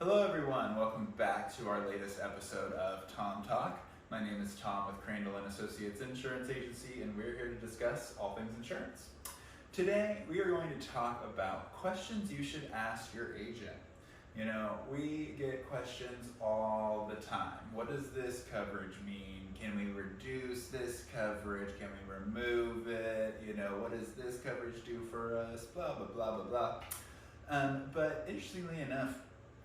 Hello everyone, welcome back to our latest episode of Tom Talk. My name is Tom with Crandall and Associates Insurance Agency, and we're here to discuss all things insurance. Today we are going to talk about questions you should ask your agent. You know, we get questions all the time. What does this coverage mean? Can we reduce this coverage? Can we remove it? You know, what does this coverage do for us? Blah, blah, blah, blah, blah. But interestingly enough,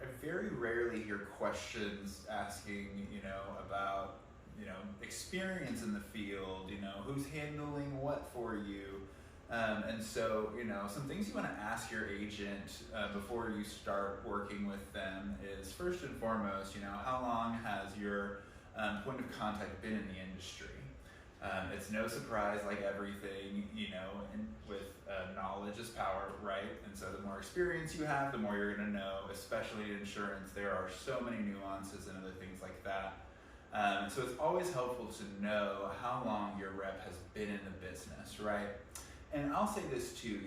I very rarely hear questions asking, about, experience in the field, who's handling what for you. And so, some things you want to ask your agent before you start working with them is first and foremost, how long has your point of contact been in the industry? It's no surprise, like everything, and with knowledge is power, right? And so the more experience you have, the more you're going to know, especially in insurance. There are so many nuances and other things like that. So it's always helpful to know how long your rep has been in the business, right? And I'll say this too,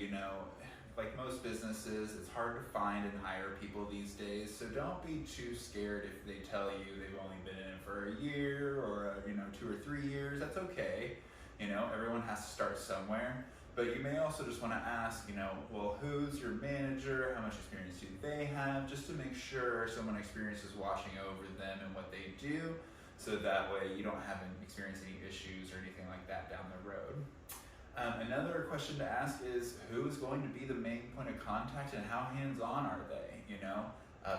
like most businesses, it's hard to find and hire people these days. So don't be too scared if they tell you they've only been in it for a year or 2 or 3 years. That's okay. Everyone has to start somewhere. But you may also just want to ask, well, who's your manager? How much experience do they have? Just to make sure someone experienced is washing over them and what they do. So that way you don't have experienced any issues or anything like that down the road. Another question to ask is who is going to be the main point of contact and how hands-on are they?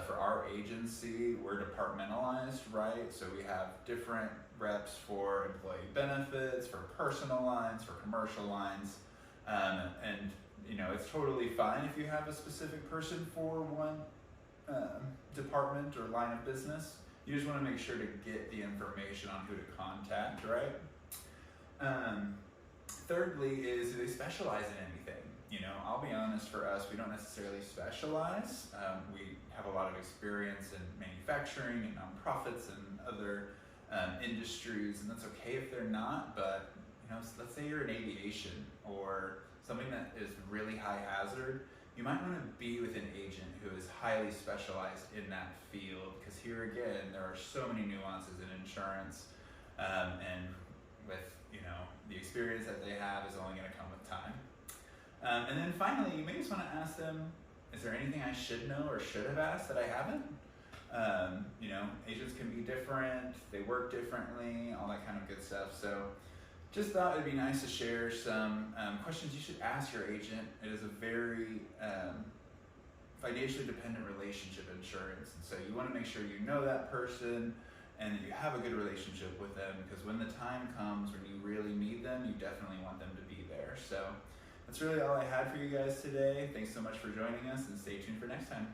For our agency, we're departmentalized, right? So we have different reps for employee benefits, for personal lines, for commercial lines. And it's totally fine if you have a specific person for one department or line of business. You just want to make sure to get the information on who to contact, right? Thirdly is, do they specialize in anything? I'll be honest, for us, we don't necessarily specialize. We have a lot of experience in manufacturing and nonprofits and other industries, and that's okay if they're not, but let's say you're in aviation or something that is really high hazard, you might want to be with an agent who is highly specialized in that field, because here again, there are so many nuances in insurance, and with the experience that they have is only going to come with time. And then finally, you may just want to ask them, is there anything I should know or should have asked that I haven't? Agents can be different, they work differently, all that kind of good stuff. So just thought it'd be nice to share some questions you should ask your agent. It is a very financially dependent relationship insurance. And so you want to make sure you know that person and that you have a good relationship with them, because when the time comes when you really need them, you definitely want them to be there. So that's really all I had for you guys today. Thanks so much for joining us, and stay tuned for next time.